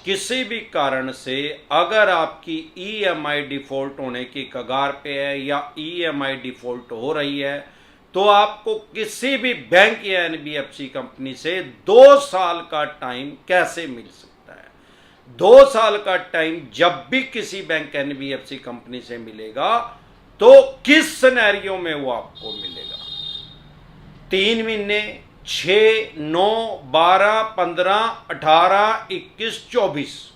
किसी भी कारण से अगर आपकी ईएमआई डिफॉल्ट होने की कगार पे है या ईएमआई डिफॉल्ट हो रही है, तो आपको किसी भी बैंक या एनबीएफसी कंपनी से 2 साल का टाइम कैसे मिल सकता है। 2 साल का टाइम जब भी किसी बैंक एनबीएफसी कंपनी से मिलेगा तो किस सिनेरियो में वो आपको मिलेगा? 3 महीने, 6, 9, 12, 15, 18, 21, 24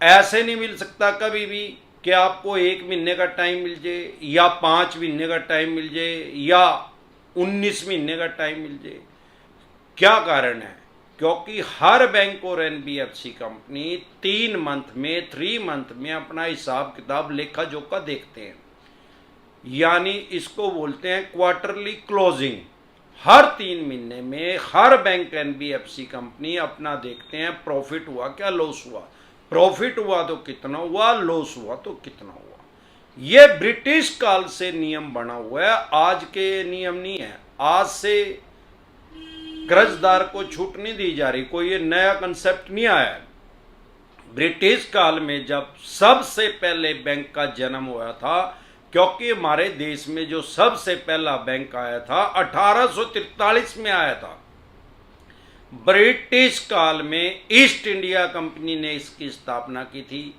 ऐसे नहीं मिल सकता कभी भी कि आपको 1 महीने का टाइम मिल जाए या 5 महीने का टाइम मिल जाए या 19 महीने का टाइम मिल जाए। क्या कारण है? क्योंकि हर बैंक और एनबीएफसी कंपनी 3 मंथ में अपना हिसाब किताब लेखा जोखा देखते हैं, यानी इसको बोलते हैं क्वार्टरली क्लोजिंग। हर 3 महीने में हर बैंक एनबीएफसी कंपनी अपना देखते हैं प्रॉफिट हुआ क्या, लॉस हुआ, प्रॉफिट हुआ तो कितना हुआ, लॉस हुआ तो कितना हुआ। यह ब्रिटिश काल से नियम बना हुआ है, आज के नियम नहीं है। आज से कर्जदार को छूट नहीं दी जा रही, कोई ये नया कंसेप्ट नहीं आया है। ब्रिटिश काल में जब सबसे पहले बैंक का जन्म हुआ था, क्योंकि हमारे देश में जो सबसे पहला बैंक आया था 1843 में आया था। ब्रिटिश काल में ईस्ट इंडिया कंपनी ने इसकी स्थापना की थी,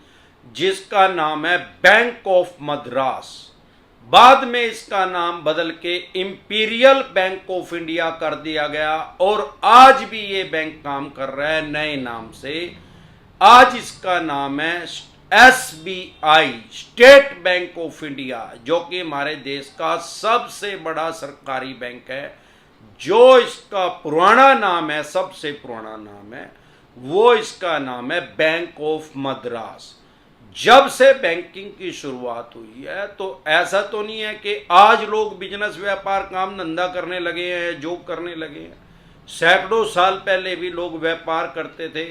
जिसका नाम है बैंक ऑफ मद्रास। बाद में इसका नाम बदल के इंपीरियल बैंक ऑफ इंडिया कर दिया गया और आज भी ये बैंक काम कर रहा है नए नाम से। आज इसका नाम है SBI, state bank of India, जो कि हमारे देश का सबसे बड़ा सरकारी बैंक है। जो इसका पुराना नाम है, सबसे पुराना नाम है, वो इसका नाम है बैंक ऑफ मद्रास। जब से बैंकिंग की शुरुआत हुई है तो ऐसा तो नहीं है कि आज लोग बिजनेस व्यापार काम धंधा करने लगे हैं, जॉब करने लगे हैं। सैकड़ों साल पहले भी लोग व्यापार करते थे।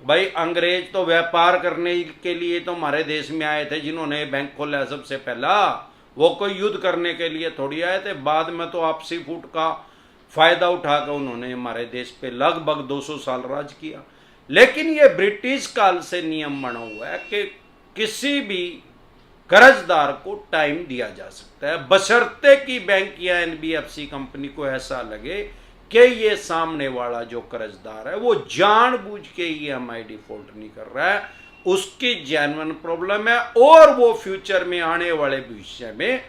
भाई अंग्रेज तो व्यापार करने के लिए तो हमारे देश में आए थे, जिन्होंने बैंक खोला सबसे पहला। वो कोई युद्ध करने के लिए थोड़ी आए थे। बाद में तो आपसी फूट का फायदा उठाकर उन्होंने हमारे देश पे लगभग 200 साल राज किया। लेकिन ये ब्रिटिश काल से नियम बना हुआ है कि किसी भी कर्जदार को टाइम दिया जा सकता है, बशर्ते कि बैंक या एनबीएफसी कंपनी को ऐसा लगे कि ये सामने वाला जो कर्जदार है वो जानबूझ के ईएमआई डिफॉल्ट नहीं कर रहा है, उसकी जेन्युइन प्रॉब्लम है और वो फ्यूचर में आने वाले भविष्य में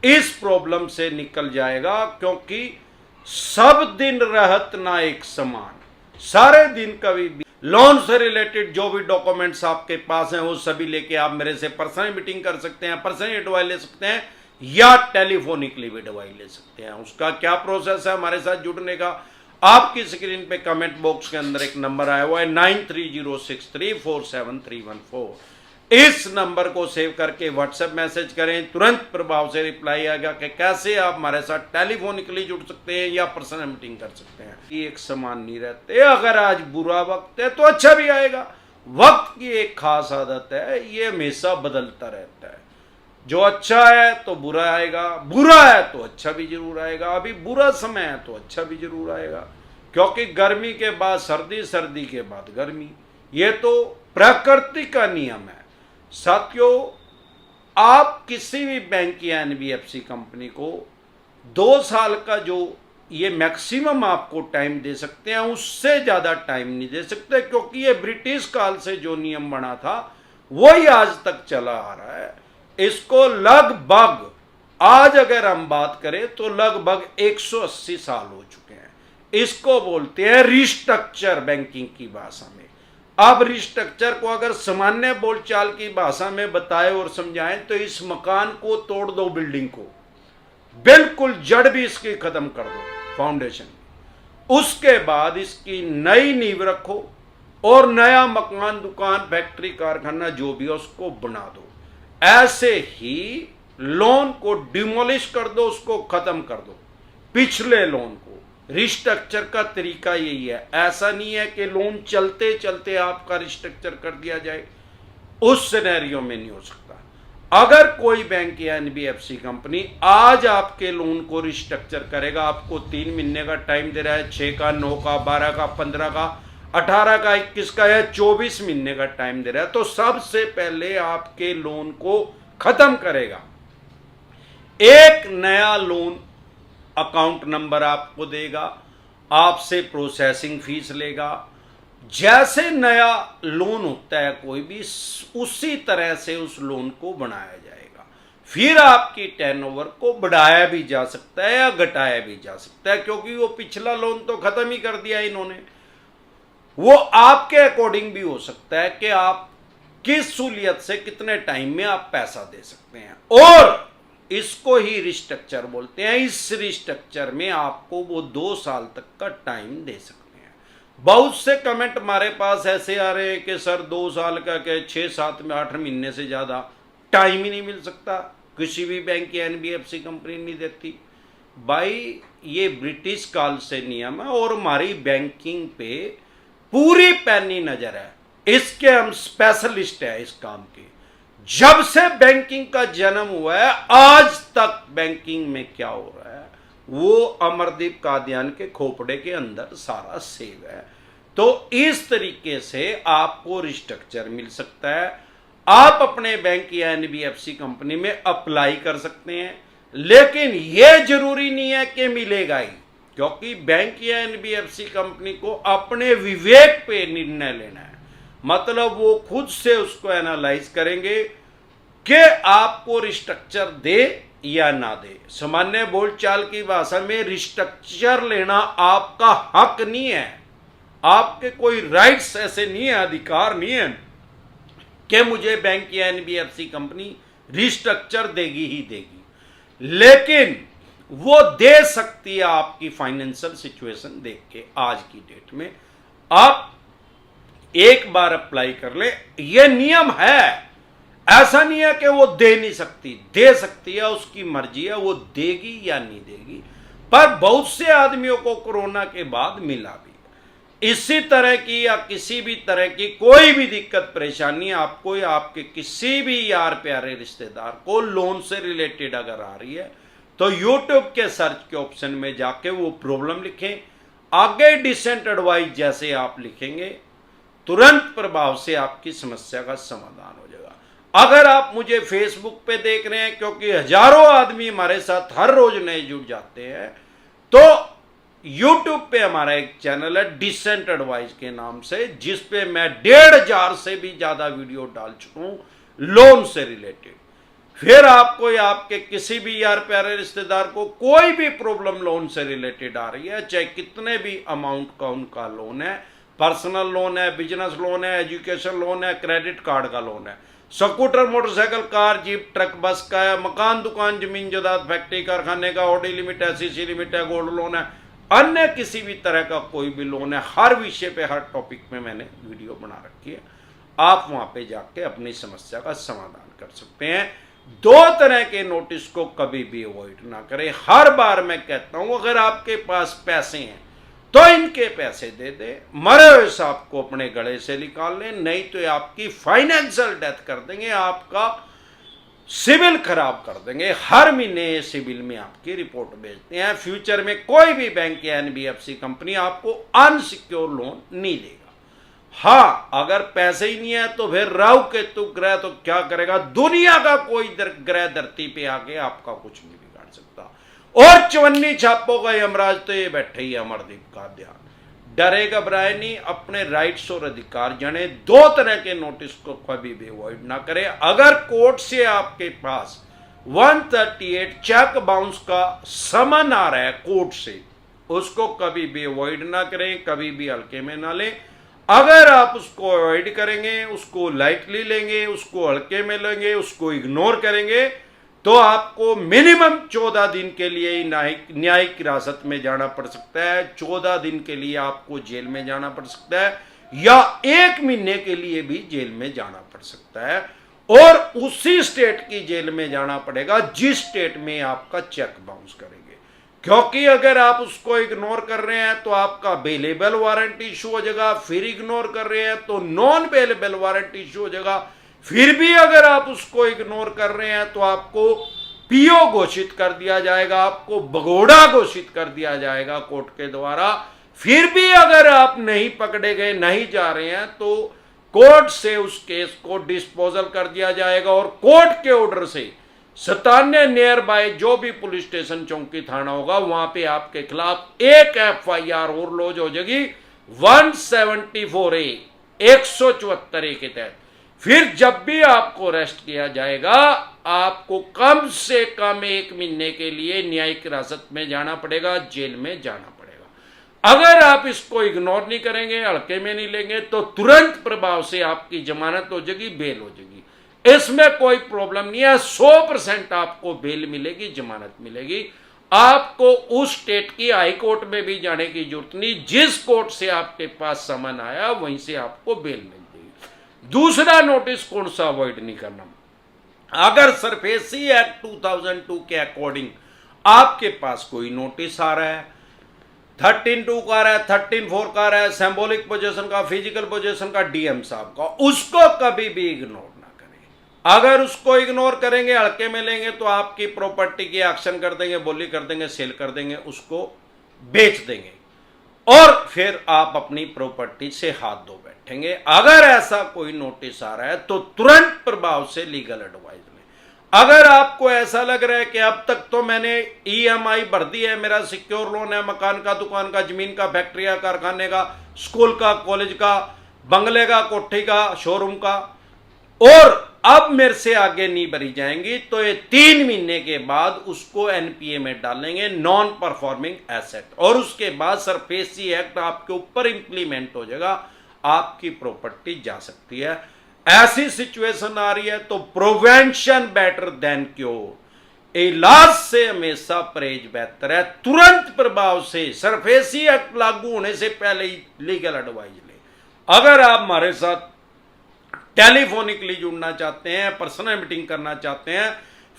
इस प्रॉब्लम से निकल जाएगा। क्योंकि सब दिन रहत ना एक समान, सारे दिन कभी भी लोन से रिलेटेड जो भी डॉक्यूमेंट्स आपके पास हैं वो सभी लेके आप मेरे से पर्सनल मीटिंग कर सकते हैं, पर्सनल एडवाइस ले सकते हैं या टेलीफोनिकली भी एडवाइस ले सकते हैं। उसका क्या प्रोसेस है हमारे साथ जुड़ने का, आपकी स्क्रीन पे कमेंट बॉक्स के अंदर एक नंबर आया हुआ है 9306347314। इस नंबर को सेव करके व्हाट्सएप मैसेज करें, तुरंत प्रभाव से रिप्लाई आएगा कि कैसे आप हमारे साथ टेलीफोनिकली जुड़ सकते हैं या पर्सनल मीटिंग कर सकते हैं। एक समान नहीं रहते। अगर आज बुरा वक्त है तो अच्छा भी आएगा। वक्त की एक खास आदत है, ये हमेशा बदलता रहता है। जो अच्छा है तो बुरा आएगा, बुरा है तो अच्छा भी जरूर आएगा। अभी बुरा समय है तो अच्छा भी जरूर आएगा, क्योंकि गर्मी के बाद सर्दी, सर्दी के बाद गर्मी, ये तो प्रकृति का नियम है। साथियों, आप किसी भी बैंक या एनबीएफसी कंपनी को 2 साल का जो ये मैक्सिमम आपको टाइम दे सकते हैं, उससे ज़्यादा टाइम नहीं दे सकते, क्योंकि ये ब्रिटिश काल से जो नियम बना था वही आज तक चला आ रहा है। इसको लगभग, आज अगर हम बात करें तो लगभग 180 साल हो चुके हैं। इसको बोलते हैं रिस्ट्रक्चर बैंकिंग की भाषा में। अब रिस्ट्रक्चर को अगर सामान्य बोलचाल की भाषा में बताएं और समझाएं तो इस मकान को तोड़ दो, बिल्डिंग को बिल्कुल जड़ भी इसकी खत्म कर दो, फाउंडेशन। उसके बाद इसकी नई नींव रखो और नया मकान, दुकान, फैक्ट्री, कारखाना जो भी है उसको बना दो। ऐसे ही लोन को डिमोलिश कर दो, उसको खत्म कर दो, पिछले लोन को। रिस्ट्रक्चर का तरीका यही है। ऐसा नहीं है कि लोन चलते चलते आपका रिस्ट्रक्चर कर दिया जाए, उस सिनेरियो में नहीं हो सकता। अगर कोई बैंक या एनबीएफसी कंपनी आज आपके लोन को रिस्ट्रक्चर करेगा, आपको 3 महीने का टाइम दे रहा है, 6 का, 9 का, 12 का, 15 का, 18 का, 21 का या 24 महीने का टाइम दे रहा है, तो सबसे पहले आपके लोन को खत्म करेगा। एक नया लोन अकाउंट नंबर आपको देगा, आपसे प्रोसेसिंग फीस लेगा। जैसे नया लोन होता है कोई भी, उसी तरह से उस लोन को बनाया जाएगा। फिर आपकी टर्नओवर को बढ़ाया भी जा सकता है या घटाया भी जा सकता है, क्योंकि वो पिछला लोन तो खत्म ही कर दिया इन्होंने। वो आपके अकॉर्डिंग भी हो सकता है कि आप किस सहूलियत से कितने टाइम में आप पैसा दे सकते हैं, और इसको ही रिस्ट्रक्चर बोलते हैं। इस रिस्ट्रक्चर में आपको वो 2 साल तक का टाइम दे सकते हैं। बहुत से कमेंट हमारे पास ऐसे आ रहे हैं कि सर 2 साल का क्या, 6, 7 में 8 महीने से ज़्यादा टाइम ही नहीं मिल सकता, किसी भी बैंक की NBFC कंपनी नहीं देती। भाई ये ब्रिटिश काल से नियम है और हमारी बैंकिंग पे पूरी पैनी नज़र है, इसके हम स्पेशलिस्ट हैं इस काम के। जब से बैंकिंग का जन्म हुआ है आज तक बैंकिंग में क्या हो रहा है वो अमरदीप कादियान के खोपड़े के अंदर सारा सेव है। तो इस तरीके से आपको रिस्ट्रक्चर मिल सकता है। आप अपने बैंक या NBFC कंपनी में अप्लाई कर सकते हैं, लेकिन यह जरूरी नहीं है कि मिलेगा ही, क्योंकि बैंक या NBFC कंपनी को अपने विवेक पे निर्णय लेना है। मतलब वो खुद से उसको एनालाइज करेंगे कि आपको रिस्ट्रक्चर दे या ना दे। सामान्य बोलचाल की भाषा में रिस्ट्रक्चर लेना आपका हक नहीं है, आपके कोई राइट्स ऐसे नहीं है, अधिकार नहीं है कि मुझे बैंक या NBFC कंपनी रिस्ट्रक्चर देगी ही देगी। लेकिन वो दे सकती है आपकी फाइनेंशियल सिचुएशन देख के। आज की डेट में आप एक बार अप्लाई कर ले, ये नियम है। ऐसा नहीं है कि वो दे नहीं सकती, दे सकती है, उसकी मर्जी है, वो देगी या नहीं देगी। पर बहुत से आदमियों को कोरोना के बाद मिला भी। इसी तरह की या किसी भी तरह की कोई भी दिक्कत परेशानी आपको या आपके किसी भी यार प्यारे रिश्तेदार को लोन से रिलेटेड अगर आ रही है, तो YouTube के सर्च के ऑप्शन में जाके वो प्रॉब्लम लिखें, आगे डिसेंट एडवाइस जैसे आप लिखेंगे तुरंत प्रभाव से आपकी समस्या का समाधान हो जाएगा। अगर आप मुझे फेसबुक पे देख रहे हैं, क्योंकि हजारों आदमी हमारे साथ हर रोज नए जुड़ जाते हैं, तो YouTube पे हमारा एक चैनल है डिसेंट एडवाइस के नाम से, जिस पे मैं 1500 से भी ज्यादा वीडियो डाल चुका हूं लोन से रिलेटेड। फिर आपको या आपके किसी भी यार प्यारे रिश्तेदार को कोई भी प्रॉब्लम लोन से रिलेटेड आ रही है, चाहे कितने भी अमाउंट का उनका लोन है, पर्सनल लोन है, बिजनेस लोन है, एजुकेशन लोन है, क्रेडिट कार्ड का लोन है, scooter, motorcycle, car, jeep, truck, बस का है, मकान, दुकान, जमीन जायदाद, फैक्ट्री, कारखाने का, ऑडी लिमिट है, CC लिमिट है, गोल्ड लोन है, अन्य किसी भी तरह का कोई भी लोन है, हर विषय पे हर टॉपिक में मैंने वीडियो बना रखी है। आप वहां पे जाके अपनी समस्या का समाधान कर सकते हैं। 2 तरह के नोटिस को कभी भी अवॉइड ना करें। हर बार मैं कहता हूं, अगर आपके पास पैसे हैं तो इनके पैसे दे दे, मरे हुए सांप को अपने गले से निकाल लें, नहीं तो आपकी फाइनेंशियल डेथ कर देंगे, आपका सिविल खराब कर देंगे। हर महीने सिविल में आपकी रिपोर्ट भेजते हैं। फ्यूचर में कोई भी बैंक या NBFC कंपनी आपको अनसिक्योर लोन नहीं देगा। हाँ, अगर पैसे ही नहीं है तो फिर राहु केतु ग्रह तो क्या करेगा, दुनिया का कोई ग्रह धरती पे आके आपका कुछ नहीं बिगाड़ सकता। और 54 छापों का यमराज तो ये बैठे ही अमरदीप का ध्यान। डरे घबराए नहीं, अपने राइट्स और अधिकार जाने। 2 तरह के नोटिस को कभी भी अवॉइड ना करें। अगर कोर्ट से आपके पास 138 चेक बाउंस का समन आ रहा है कोर्ट से, उसको कभी भी अवॉइड ना करें, कभी भी हल्के में ना लें। अगर आप उसको अवॉइड करेंगे, उसको लाइटली लेंगे, उसको हल्के में लेंगे, उसको इग्नोर करेंगे, तो आपको मिनिमम 14 दिन के लिए ही न्यायिक हिरासत में जाना पड़ सकता है। 14 दिन के लिए आपको जेल में जाना पड़ सकता है, या 1 महीने के लिए भी जेल में जाना पड़ सकता है, और उसी स्टेट की जेल में जाना पड़ेगा जिस स्टेट में आपका चेक बाउंस करेंगे। क्योंकि अगर आप उसको इग्नोर कर रहे हैं तो आपका बेलेबल वारंट इशू हो जाएगा, फिर इग्नोर कर रहे हैं तो नॉन बेलेबल वारंट इशू हो जाएगा, फिर भी अगर आप उसको इग्नोर कर रहे हैं तो आपको PO घोषित कर दिया जाएगा, आपको भगोड़ा घोषित कर दिया जाएगा कोर्ट के द्वारा। फिर भी अगर आप नहीं पकड़े गए, नहीं जा रहे हैं, तो कोर्ट से उस केस को डिस्पोजल कर दिया जाएगा और कोर्ट के ऑर्डर से सतान्य नियर बाय जो भी पुलिस स्टेशन चौकी थाना होगा वहां पे आपके खिलाफ एक FIR और लॉज हो जाएगी 174A 174A के तहत। फिर जब भी आपको अरेस्ट किया जाएगा आपको कम से कम 1 महीने के लिए न्यायिक हिरासत में जाना पड़ेगा, जेल में जाना पड़ेगा। अगर आप इसको इग्नोर नहीं करेंगे, हल्के में नहीं लेंगे, तो तुरंत प्रभाव से आपकी जमानत हो जाएगी, बेल हो जाएगी। इसमें कोई प्रॉब्लम नहीं है, 100% आपको बेल मिलेगी, जमानत मिलेगी। आपको उस स्टेट की हाई कोर्ट में भी जाने की जरूरत नहीं, जिस कोर्ट से आपके पास समन आया वहीं से आपको बेल मिल जाएगी। दूसरा नोटिस कौन सा अवॉइड नहीं करना, अगर सरफेसी एक्ट 2002 के अकॉर्डिंग आपके पास कोई नोटिस आ रहा है, 13(2) का आ रहा है, 13(4) का आ रहा है, सिंबॉलिक पोजीशन का, फिजिकल पोजीशन का, DM साहब का, उसको कभी भी इग्नोर ना करें। अगर उसको इग्नोर करेंगे, हल्के में लेंगे, तो आपकी प्रॉपर्टी की एक्शन कर देंगे, बोली कर देंगे, सेल कर देंगे, उसको बेच देंगे और फिर आप अपनी प्रॉपर्टी से हाथ धो बैठेंगे। अगर ऐसा कोई नोटिस आ रहा है तो तुरंत प्रभाव से लीगल एडवाइस लें। अगर आपको ऐसा लग रहा है कि अब तक तो मैंने EMI भर दी है, मेरा सिक्योर लोन है, मकान का, दुकान का, जमीन का, फैक्ट्री का, कारखाने का, स्कूल का, कॉलेज का, बंगले का, कोठी का, शोरूम का, और अब मेरे से आगे नहीं भरी जाएंगी, तो ये 3 महीने के बाद उसको NPA में डालेंगे, नॉन परफॉर्मिंग एसेट, और उसके बाद सरफेसी एक्ट आपके ऊपर इंप्लीमेंट हो जाएगा, आपकी प्रॉपर्टी जा सकती है। ऐसी सिचुएशन आ रही है तो प्रिवेंशन बेटर देन क्योर, इलाज से हमेशा परहेज बेहतर है। तुरंत प्रभाव से सरफेसी एक्ट लागू होने से पहले ही लीगल एडवाइस ले। अगर आप हमारे साथ टेलीफोनिकली जुड़ना चाहते हैं, पर्सनल मीटिंग करना चाहते हैं,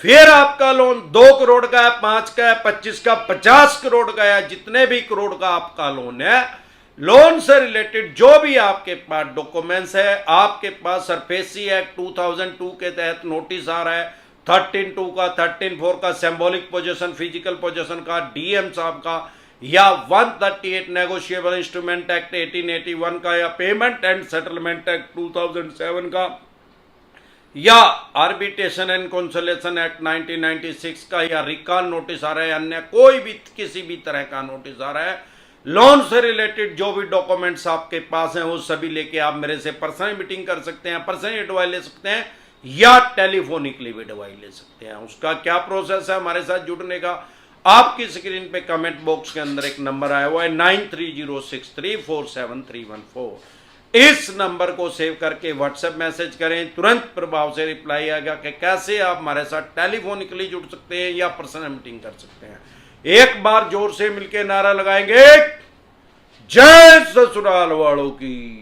फिर आपका लोन 2 करोड़ का है, 5 का है, 25 का, 50 करोड़ का है, जितने भी करोड़ का आपका लोन है, लोन से रिलेटेड जो भी आपके पास डॉक्यूमेंट्स है, आपके पास सरफेसी एक्ट 2002 के तहत नोटिस आ रहा है, 13(2) का, 13(4) का, सिंबॉलिक पोजीशन, फिजिकल पोजीशन का, DM साहब का, या 138 नेगोशिएबल इंस्ट्रूमेंट एक्ट 1881 का, या पेमेंट एंड सेटलमेंट एक्ट 2007 का, या आर्बिट्रेशन एंड कंसोलिडेशन एक्ट 1996 का, या रिकॉल नोटिस आ रहा है, अन्य कोई भी किसी भी तरह का नोटिस आ रहा है, लोन से रिलेटेड जो भी डॉक्यूमेंट्स आपके पास हैं वो सभी लेके आप मेरे से पर्सनल मीटिंग कर सकते हैं, पर्सनल एडवाइस ले सकते हैं, या टेलीफोनिकली भी एडवाइस ले सकते हैं। उसका क्या प्रोसेस है हमारे साथ जुड़ने का, आपकी स्क्रीन पे कमेंट बॉक्स के अंदर एक नंबर आया हुआ है 9306347314। इस नंबर को सेव करके व्हाट्सएप मैसेज करें, तुरंत प्रभाव से रिप्लाई आएगा कि कैसे आप हमारे साथ टेलीफोनिकली जुड़ सकते हैं या पर्सनल मीटिंग कर सकते हैं। एक बार जोर से मिलकर नारा लगाएंगे, जय ससुराल वालों की।